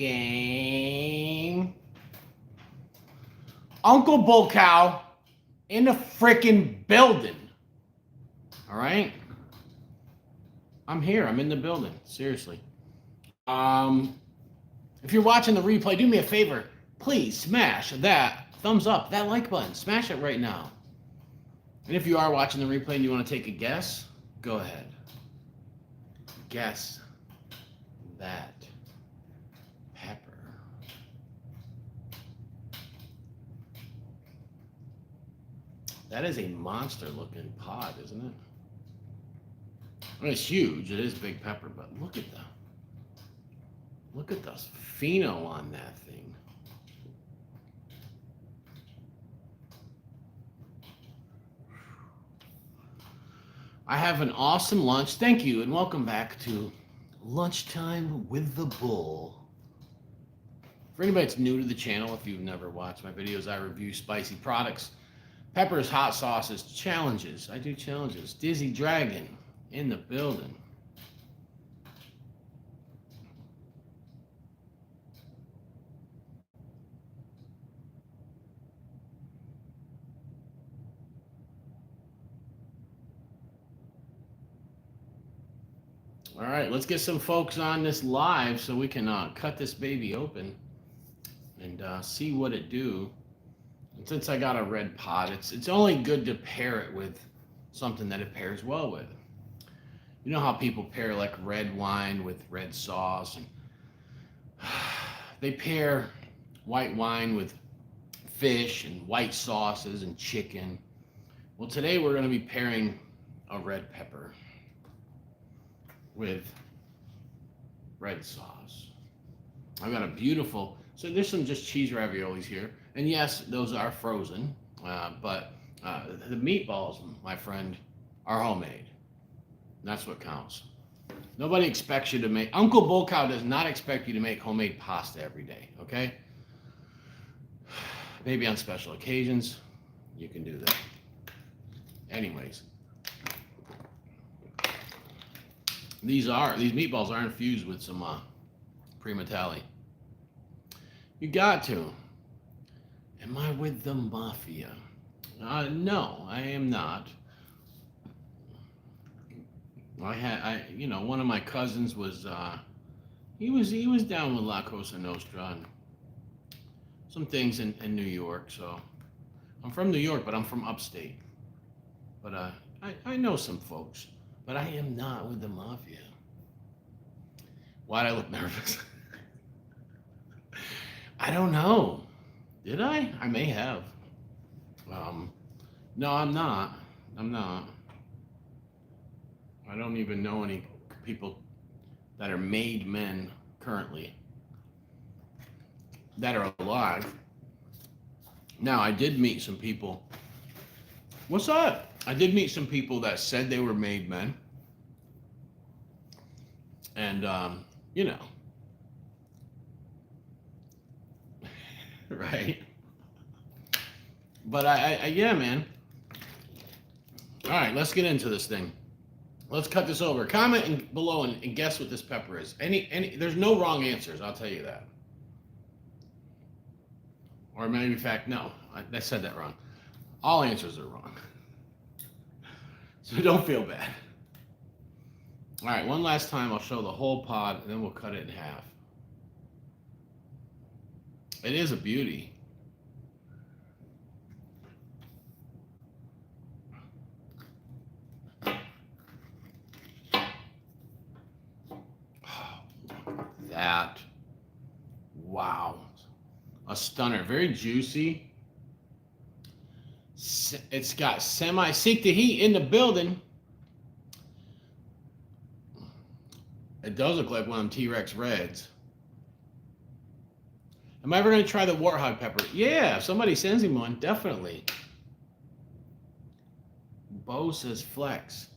making Uncle Bull Cow in the freaking building. All right? I'm here. I'm in the building. Seriously. If you're watching the replay, do me a favor. Please smash that thumbs up, that like button. Smash it right now. And if you are watching the replay and you want to take a guess, go ahead. Guess that pepper. That is a monster looking pod, isn't it? I mean, it's huge. It is big pepper, but look at the pheno on that thing. I have an awesome lunch. Thank you, and welcome back to Lunchtime with the Bull. For anybody that's new to the channel, if you've never watched my videos, I review spicy products, peppers, hot sauces, challenges. I do challenges. Dizzy Dragon in the building. All right, let's get some folks on this live so we can cut this baby open and see what it do. And since I got a red pot, it's only good to pair it with something that it pairs well with. You know how people pair like red wine with red sauce, and they pair white wine with fish and white sauces and chicken. Well, today we're going to be pairing a red pepper with red sauce. I've got a beautiful, so there's some just cheese raviolis here. And yes, those are frozen, but the meatballs, my friend, are homemade. That's what counts. Nobody expects you to make, Uncle Bull Cow does not expect you to make homemade pasta every day, okay? Maybe on special occasions, you can do that. Anyways. These meatballs are infused with some Primotalii. You got to. Am I with the mafia? No, I am not. One of my cousins was, he was down with La Cosa Nostra and some things in New York. So I'm from New York, but I'm from upstate. But I know some folks. But I am not with the mafia. Why'd I look nervous? I don't know. Did I? I may have. No, I'm not. I don't even know any people that are made men currently that are alive. Now, I did meet some people. What's up? I did meet some people that said they were made men. And, right? But yeah, man. All right, let's get into this thing. Let's cut this over. Comment below and guess what this pepper is. There's no wrong answers, I'll tell you that. Or maybe in fact, no, I said that wrong. All answers are wrong. So don't feel bad. All right, one last time I'll show the whole pod and then we'll cut it in half. It is a beauty. That. Wow. A stunner. Very juicy. It's got seek the heat in the building. It does look like one of them T-Rex Reds. Am I ever going to try the Warthog pepper? Yeah, if somebody sends him one, definitely. Bo says flex.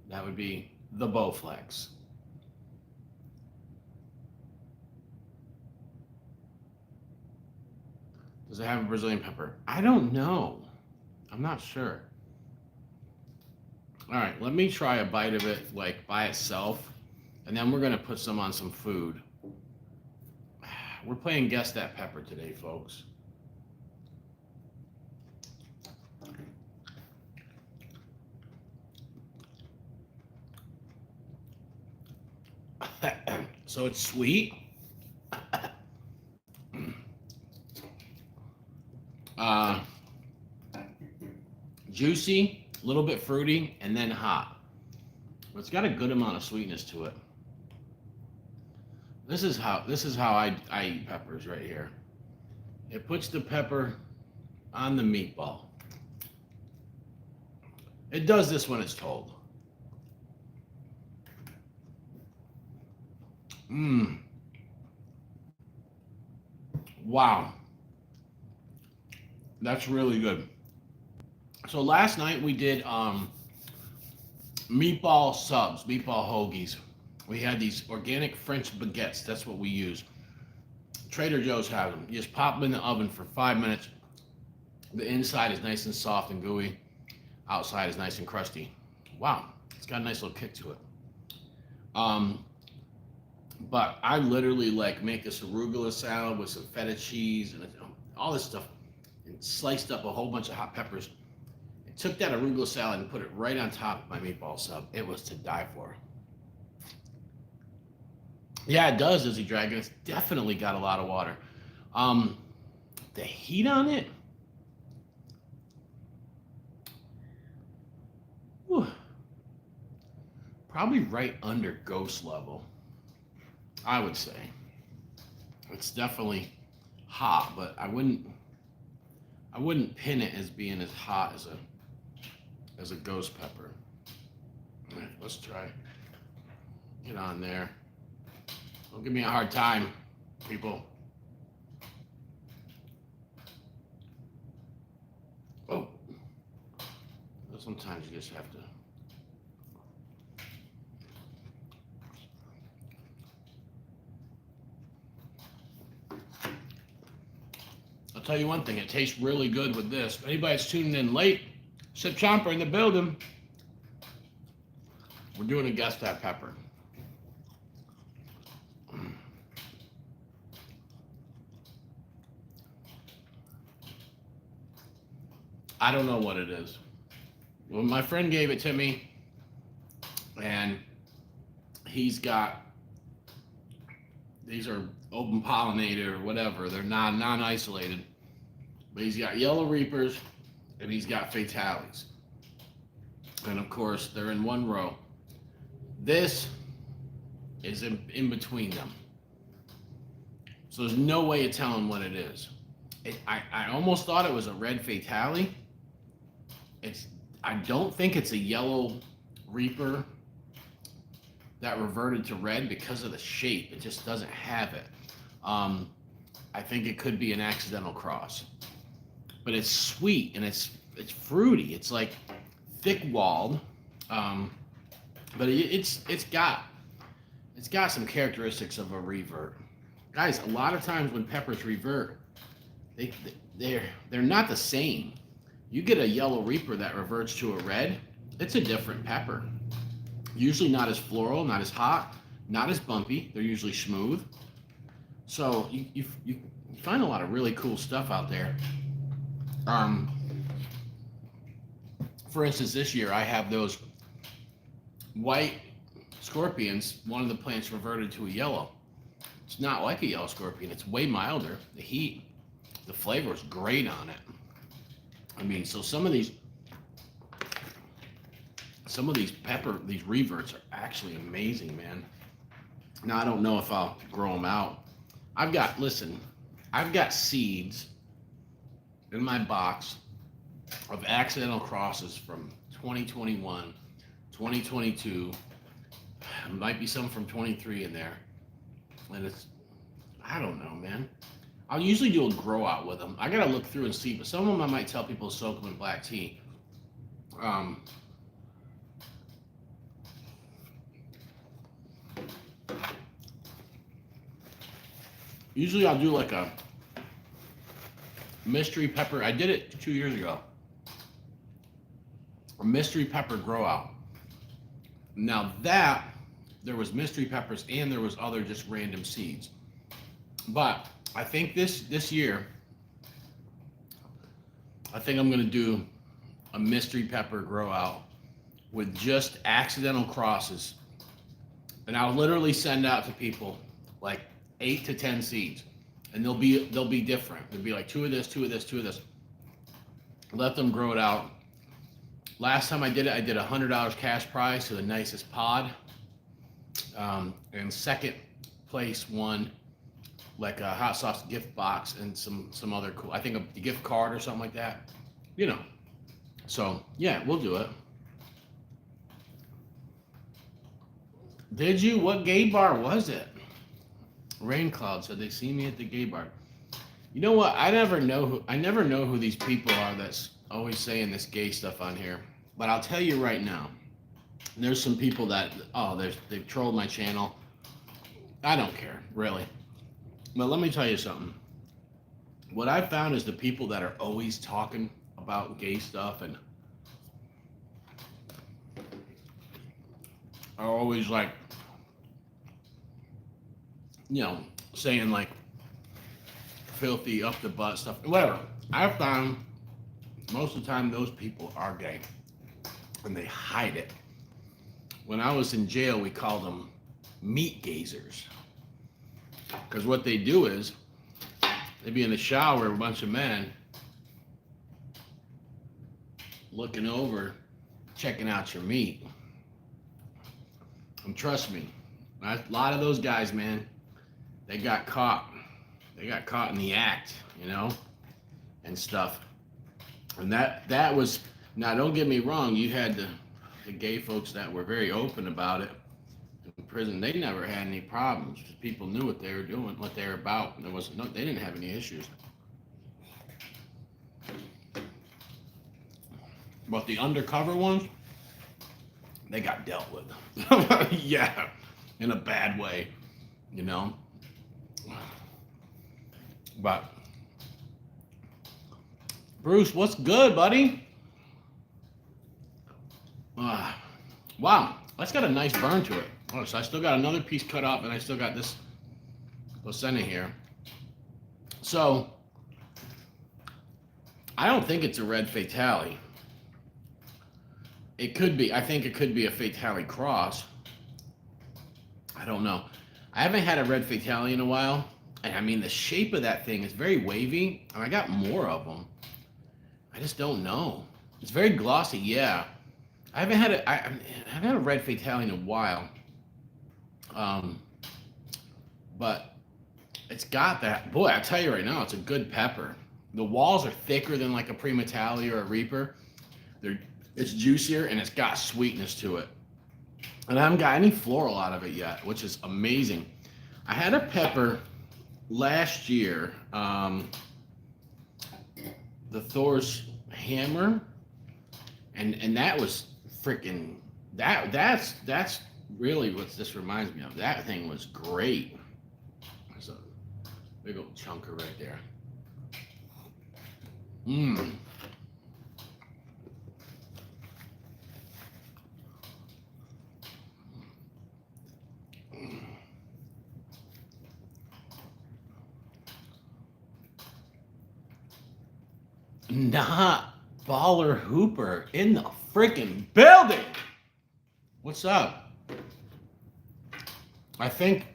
That would be the Bo flex. Does it have a Brazilian pepper? I don't know. I'm not sure. All right, let me try a bite of it like by itself, and then we're gonna put some on some food. We're playing Guess That Pepper today, folks. So it's sweet, uh, juicy, a little bit fruity, and then hot. But it's got a good amount of sweetness to it. This is how I eat peppers right here. It puts the pepper on the meatball. It does this when it's told. Mmm. Wow. That's really good. So last night we did meatball subs, meatball hoagies. We had these organic French baguettes. That's what we use. Trader Joe's has them. You just pop them in the oven for 5 minutes. The inside is nice and soft and gooey. Outside is nice and crusty. Wow, it's got a nice little kick to it. But I literally like make this arugula salad with some feta cheese and all this stuff, and sliced up a whole bunch of hot peppers. I took that arugula salad and put it right on top of my meatball sub. It was to die for. Yeah, it does, Izzy Dragon. It's definitely got a lot of water. The heat on it, whew, probably right under ghost level, I would say. It's definitely hot, but I wouldn't pin it as being as hot as a ghost pepper. All right, let's try. Get on there. Don't give me a hard time, people. Oh. Sometimes you just have to. I'll tell you one thing, it tastes really good with this. If anybody's tuning in late, Sip Chomper in the building. We're doing a Guess That Pepper. I don't know what it is. Well, my friend gave it to me, and he's got, these are open pollinated or whatever. They're non-isolated. But he's got yellow reapers and he's got fatalities. And of course, they're in one row. This is in between them. So there's no way of telling what it is. I almost thought it was a red fatality. I don't think it's a yellow reaper that reverted to red because of the shape. It just doesn't have it. I think it could be an accidental cross. But it's sweet and it's fruity. It's like thick-walled, but it's got some characteristics of a revert. Guys, a lot of times when peppers revert, they're not the same. You get a yellow reaper that reverts to a red, it's a different pepper. Usually not as floral, not as hot, not as bumpy. They're usually smooth. So you find a lot of really cool stuff out there. For instance, this year I have those white scorpions. One of the plants reverted to a yellow. It's not like a yellow scorpion. It's way milder. The heat, the flavor is great on it. I mean, so some of these these reverts are actually amazing, man. Now, I don't know if I'll grow them out. I've got seeds in my box of accidental crosses from 2021, 2022. There might be some from 23 in there. And I don't know, man. I'll usually do a grow out with them. I gotta look through and see, but some of them I might tell people to soak them in black tea. Usually I'll do like a mystery pepper. I did it 2 years ago. A mystery pepper grow out. Now that there was mystery peppers and there was other just random seeds. But I think this year, I think I'm gonna do a mystery pepper grow out with just accidental crosses, and I'll literally send out to people like 8 to 10 seeds, and they'll be different. There'll be like two of this, two of this, two of this. Let them grow it out. Last time I did it, I did $100 cash prize to the nicest pod, and second place won like a hot sauce gift box and some other cool. I think a gift card or something like that. You know. So yeah, we'll do it. Did you? What gay bar was it? Rain Cloud said they see me at the gay bar. You know what? I never know who these people are that's always saying this gay stuff on here. But I'll tell you right now, there's some people that they've trolled my channel. I don't care, really. But let me tell you something. What I've found is the people that are always talking about gay stuff and are always like, saying like filthy up the butt stuff, whatever. I've found most of the time those people are gay and they hide it. When I was in jail, we called them meat gazers. Because what they do is they'd be in the shower with a bunch of men looking over, checking out your meat. And trust me, a lot of those guys, man, they got caught. They got caught in the act, and stuff. And that was, now don't get me wrong, you had the gay folks that were very open about it in prison. They never had any problems. People knew what they were doing, what they were about. And they didn't have any issues. But the undercover ones, they got dealt with. Yeah, in a bad way, But Bruce, what's good, buddy? Wow, that's got a nice burn to it. Oh, so I still got another piece cut up, and I still got this placenta here. So I don't think it's a red Fatali. It could be. I think it could be a Fatali cross. I don't know. I haven't had a red Fatali in a while. And I mean, the shape of that thing is very wavy. And I got more of them. I just don't know. It's very glossy, yeah. I haven't had a red Fatali in a while. But it's got that. Boy, I tell you right now, it's a good pepper. The walls are thicker than like a Primotalii or a Reaper. It's juicier and it's got sweetness to it. And I haven't got any floral out of it yet, which is amazing. I had a pepper last year, the Thor's Hammer, and that was freaking, that's really what this reminds me of. That thing was great. There's a big old chunker right there. Not Baller Hooper in the freaking building. What's up? I think,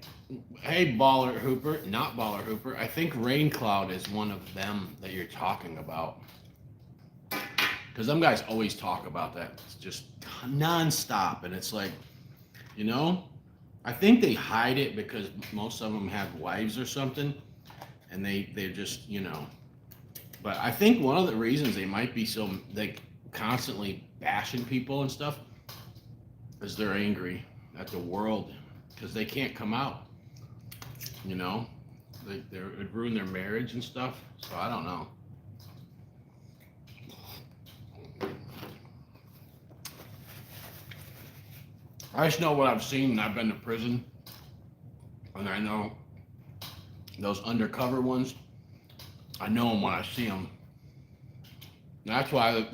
hey, Baller Hooper, not Baller Hooper. I think Rain Cloud is one of them that you're talking about. Because them guys always talk about that. It's just nonstop. And it's like, I think they hide it because most of them have wives or something. And they're just, But I think one of the reasons they might be so like constantly bashing people and stuff is they're angry at the world because they can't come out. It ruined their marriage and stuff. So I don't know. I just know what I've seen, and I've been to prison, and I know those undercover ones. I know them when I see them. That's why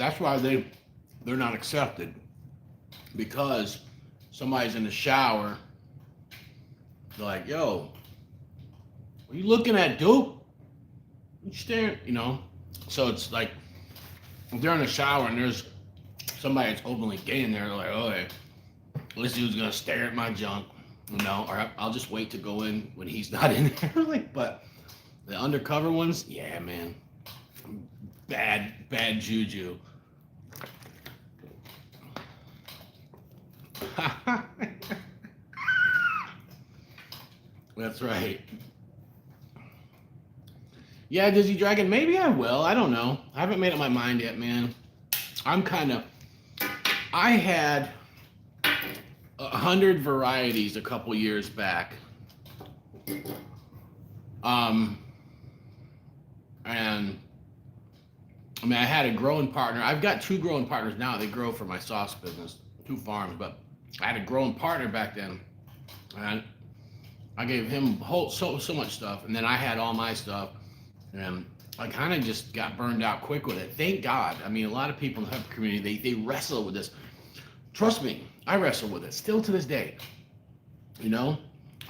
they're not accepted, because somebody's in the shower. They're like, "Yo, What are you looking at, dude? You staring, you know? So it's like, if they're in the shower and there's somebody that's openly gay in there, they're like, oh, hey, this dude's gonna stare at my junk, you know, or I'll just wait to go in when he's not in there. Like, but the undercover ones, yeah, man, bad juju. That's right. Yeah, Dizzy Dragon, maybe I will. I don't know. I haven't made up my mind yet, man. I'm kind of. I had 100 varieties a couple years back. And I mean, I had a growing partner. I've got 2 growing partners now. They grow for my sauce business, 2 farms. But I had a growing partner back then, and I gave him so much stuff, and then I had all my stuff, and I kind of just got burned out quick with it. Thank God. I mean, a lot of people in the pepper community they wrestle with this. Trust me, I wrestle with it still to this day. You know,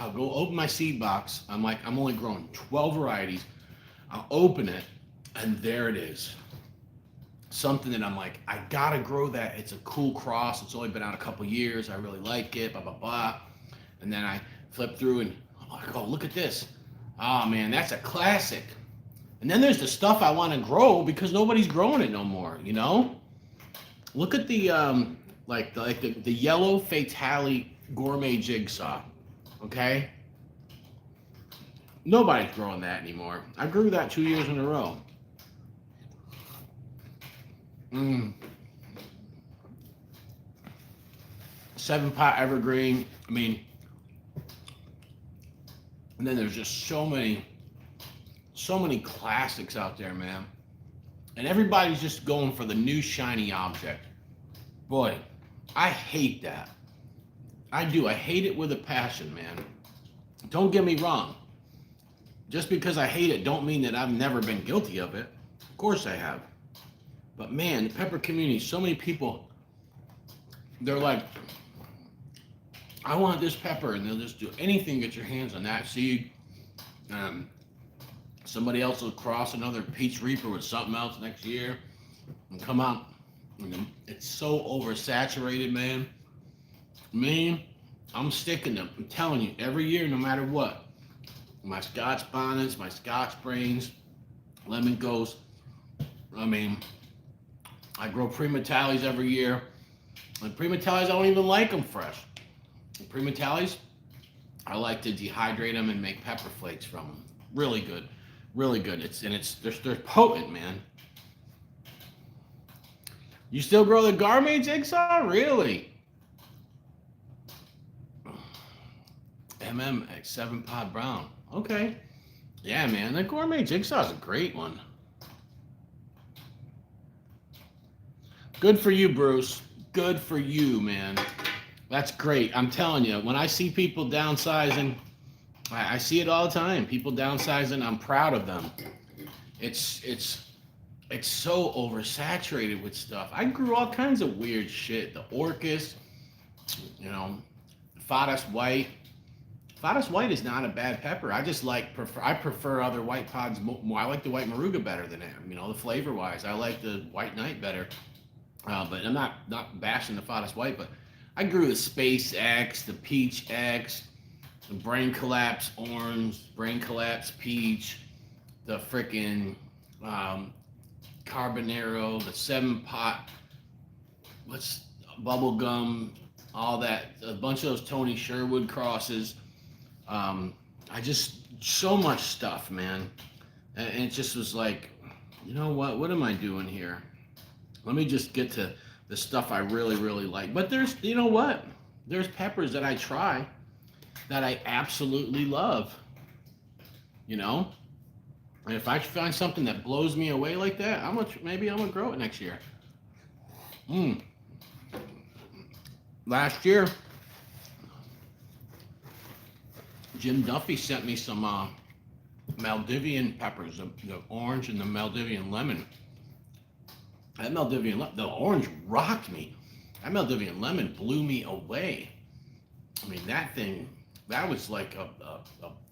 I'll go open my seed box. I'm like, I'm only growing 12 varieties. I'll open it, and there it is. Something that I'm like, I gotta grow that. It's a cool cross. It's only been out a couple years. I really like it. Blah blah blah. And then I flip through and I'm like, oh, look at this. Oh man, that's a classic. And then there's the stuff I want to grow because nobody's growing it no more. You know, look at the the yellow Primotalii gourmet jigsaw. Okay, nobody's growing that anymore. I grew that 2 years in a row. 7-pot evergreen. I mean, and then there's just so many classics out there, man. And everybody's just going for the new shiny object. Boy, I hate that. I do. I hate it with a passion, man. Don't get me wrong. Just because I hate it don't mean that I've never been guilty of it. Of course I have. But man, the pepper community, so many people, they're like, I want this pepper, and they'll just do anything to get your hands on that seed. Somebody else will cross another Peach Reaper with something else next year and come out. And it's so oversaturated, man. Me, I'm sticking to, I'm telling you, every year, no matter what. My Scotch bonnets, my Scotch brains, lemon ghost. I mean, I grow Primotalis every year. And Primotalis, I don't even like them fresh. Primotalis, I like to dehydrate them and make pepper flakes from them. Really good, really good. They're potent, man. You still grow the gourmet jigsaw? Really? MMX 7-pot brown. Okay. Yeah, man, the gourmet jigsaw is a great one. Good for you, Bruce. Good for you, man. That's great. I'm telling you, when I see people downsizing, I see it all the time. People downsizing, I'm proud of them. It's so oversaturated with stuff. I grew all kinds of weird shit. The orchis, you know, Fadas white. Fadas white is not a bad pepper. I just I prefer other white pods more. I like the white Moruga better than it. You know, the flavor wise, I like the white knight better. But I'm not bashing the Fadas white, but I grew the Space X, the Peach X, the Brain Collapse Orange, Brain Collapse Peach, the frickin' Carbonero, the 7-pot, bubblegum, all that, a bunch of those Tony Sherwood crosses. I just, so much stuff, man. And it just was like, you know what am I doing here? Let me just get to the stuff I really, really like. But there's, you know what? There's peppers that I try that I absolutely love. You know? And if I find something that blows me away like that, maybe I'm gonna grow it next year. Last year, Jim Duffy sent me some Maldivian peppers, the orange and the Maldivian lemon. That the orange rocked me. That Maldivian lemon blew me away. I mean, that was like a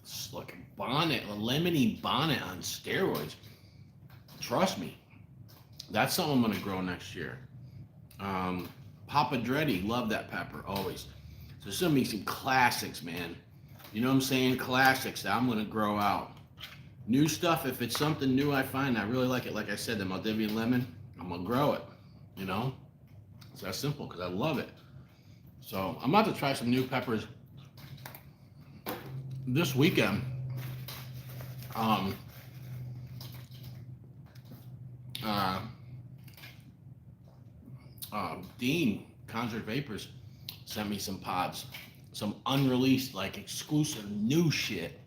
It's like a bonnet, a lemony bonnet on steroids. Trust me, that's something I'm gonna grow next year. Papa Dreddy, love that pepper always. So there's gonna be some classics, man. You know what I'm saying? Classics that I'm gonna grow out. New stuff, if it's something new I find I really like it, like I said, the Maldivian lemon, I'm gonna grow it. You know, it's that simple because I love it. So I'm about to try some new peppers this weekend. Um, uh, Dean Conjured Vapors sent me some pods, some unreleased, like exclusive new shit.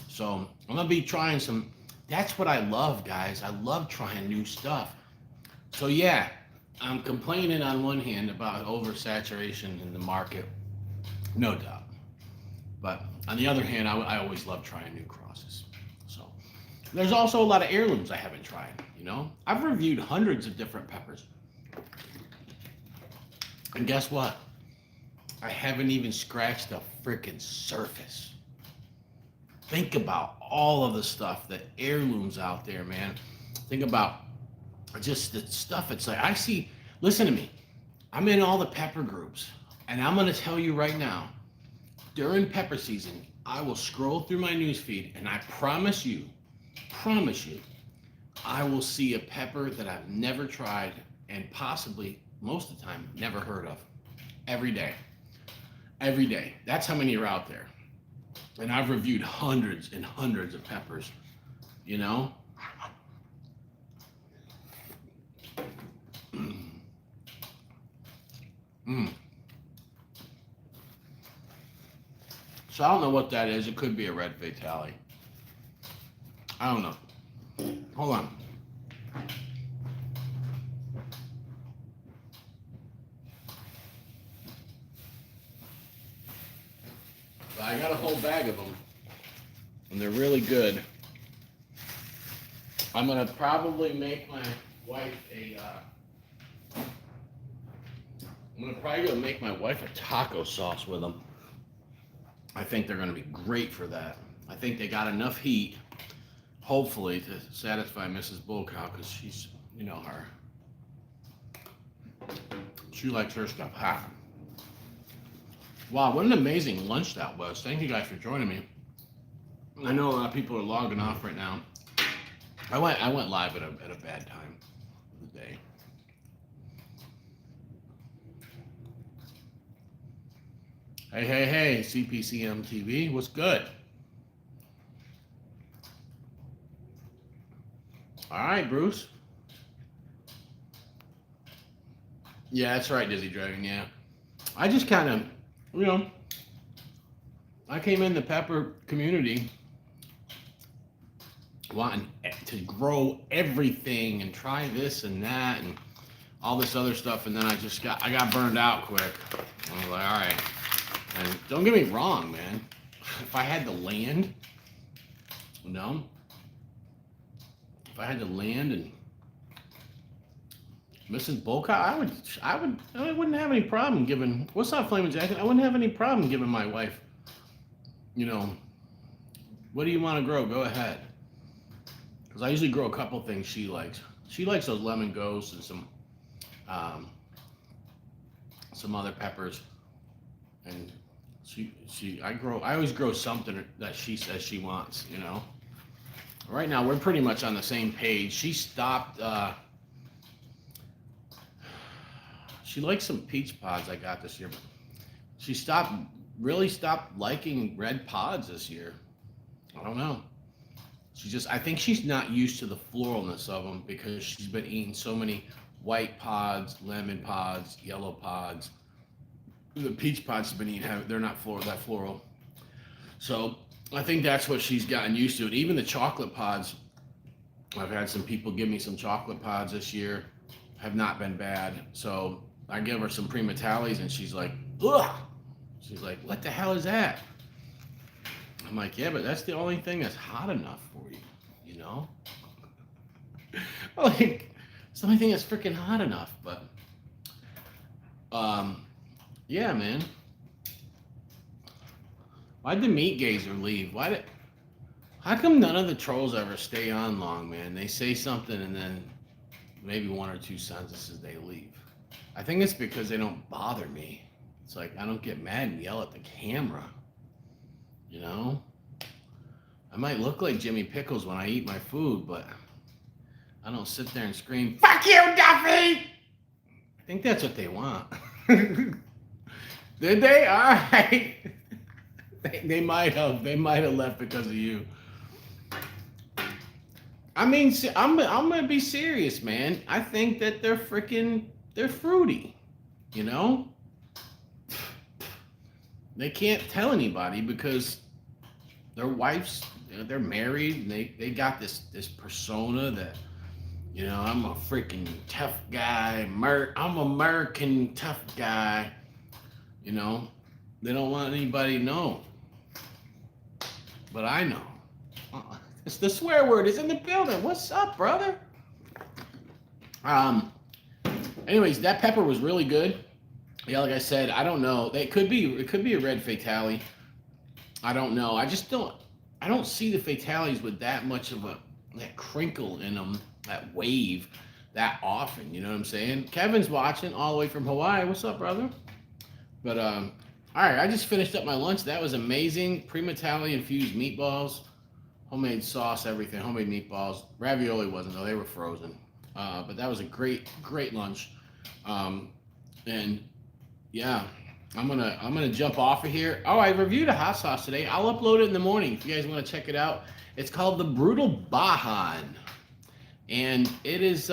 So I'm gonna be trying some. That's what I love, guys. I love trying new stuff. So yeah, I'm complaining on one hand about oversaturation in the market, no doubt. But on the other hand, I always love trying new crosses. So there's also a lot of heirlooms I haven't tried. You know, I've reviewed hundreds of different peppers, and guess what? I haven't even scratched the freaking surface. Think about all of the stuff, the heirlooms out there, man. Think about just the stuff. It's like I see. Listen to me. I'm in all the pepper groups, and I'm gonna tell you right now. During pepper season, I will scroll through my news feed, and I promise you, I will see a pepper that I've never tried, and possibly most of the time never heard of. Every day. Every day. That's how many are out there. And I've reviewed hundreds and hundreds of peppers, you know? Mm. So I don't know what that is. It could be a red Fatali. I don't know. Hold on. I got a whole bag of them, and they're really good. I'm gonna probably make my wife a. I'm gonna probably go make my wife a taco sauce with them. I think they're gonna be great for that. I think they got enough heat, hopefully, to satisfy Mrs. Bullcow, because she's, you know her. She likes her stuff hot. Wow, what an amazing lunch that was. Thank you guys for joining me. I know a lot of people are logging off right now. I went live at a bad time of the day. Hey, CPCM TV, what's good? All right, Bruce. Yeah, that's right, Dizzy Dragon, yeah. I just kind of, you know, I came in the pepper community wanting to grow everything and try this and that and all this other stuff, and then I got burned out quick. I was like, all right. And don't get me wrong, man. If I had the land, you know, if I had the land and Mrs. Bulka, I wouldn't have any problem giving. What's up, Flaming Jacket? I wouldn't have any problem giving my wife, you know, what do you want to grow? Go ahead. Because I usually grow a couple things she likes. She likes those lemon ghosts and some other peppers, and I always grow something that she says she wants, you know. Right now we're pretty much on the same page. She stopped. She likes some peach pods I got this year, but she really stopped liking red pods this year. I don't know. I think she's not used to the floralness of them because she's been eating so many white pods, lemon pods, yellow pods. The peach pods she's been eating, they're not that floral. So I think that's what she's gotten used to. And even the chocolate pods, I've had some people give me some chocolate pods this year, have not been bad. So I give her some Primatalis and she's like, ugh. She's like, what the hell is that? I'm like, yeah, but that's the only thing that's hot enough for you, you know? Like, it's the only thing that's freaking hot enough, but, yeah, man. Why'd the meat gazer leave? How come none of the trolls ever stay on long, man? They say something and then maybe one or two sentences they leave. I think it's because they don't bother me. It's like I don't get mad and yell at the camera. You know? I might look like Jimmy Pickles when I eat my food, but I don't sit there and scream, "Fuck you, Duffy!" I think that's what they want. Did they? All right. They might have. They might have left because of you. I mean, I'm gonna be serious, man. I think that they're fruity. You know, they can't tell anybody because their wives, they're married. And they got this persona that, you know, I'm a freaking tough guy. I'm American tough guy. You know, they don't want anybody to know. But I know. It's the swear word is in the building. What's up, brother? Anyways, that pepper was really good. Yeah, like I said, I don't know. It could be a red Fatali. I don't know. I don't see the Fatalis with that much of that crinkle in them, that wave, that often. You know what I'm saying? Kevin's watching all the way from Hawaii. What's up, brother? But all right, I just finished up my lunch. That was amazing. Primotalii infused meatballs. Homemade sauce, everything, homemade meatballs. Ravioli wasn't though; they were frozen. But that was a great lunch. And yeah, I'm gonna jump off of here. Oh, I reviewed a hot sauce today. I'll upload it in the morning if you guys want to check it out. It's called the Brutal Bajan, and it is.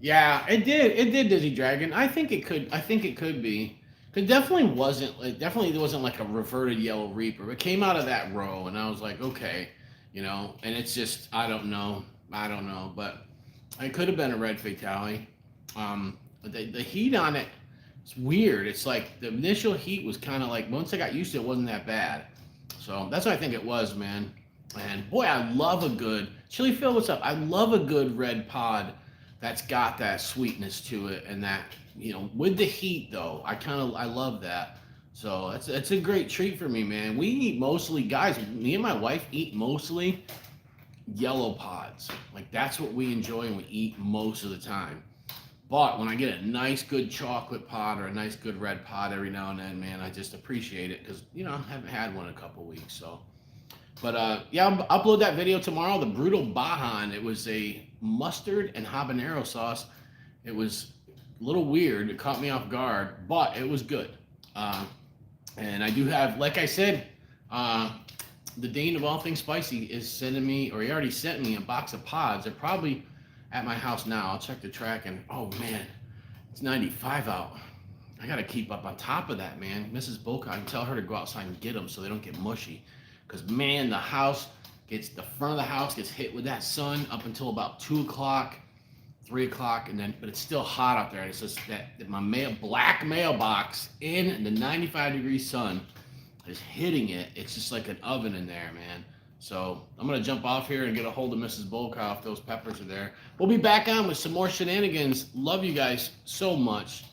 Yeah, it did, Dizzy Dragon. I think it could be. It definitely wasn't like a reverted yellow reaper. It came out of that row, and I was like, okay, you know. And it's just I don't know, but it could have been a red Fatali. The heat on it, it's weird. It's like the initial heat was kind of like once I got used to it, it wasn't that bad. So that's what I think it was, man. And boy, I love a good Chili Phil. What's up? I love a good red pod that's got that sweetness to it and that. You know, with the heat though, I love that. So it's a great treat for me, man. We eat mostly, guys. Me and my wife eat mostly yellow pods. Like that's what we enjoy and we eat most of the time. But when I get a nice good chocolate pod or a nice good red pod every now and then, man, I just appreciate it because you know I haven't had one in a couple weeks. So, but yeah, I'll upload that video tomorrow. The Brutal Bajan. It was a mustard and habanero sauce. It was a little weird. It caught me off guard, but it was good. And I do have, like I said, the Dane of all things spicy is sending me, or he already sent me a box of pods. They're probably at my house now. I'll check the track and, oh man, it's 95 out. I got to keep up on top of that, man. Mrs. Boca, I can tell her to go outside and get them so they don't get mushy. Because, man, the front of the house gets hit with that sun up until about 2 o'clock. 3 o'clock, and then but it's still hot out there. And it's just that my black mailbox in the 95-degree sun is hitting it. It's just like an oven in there, man. So I'm gonna jump off here and get a hold of Mrs. Bolka if those peppers are there. We'll be back on with some more shenanigans. Love you guys so much.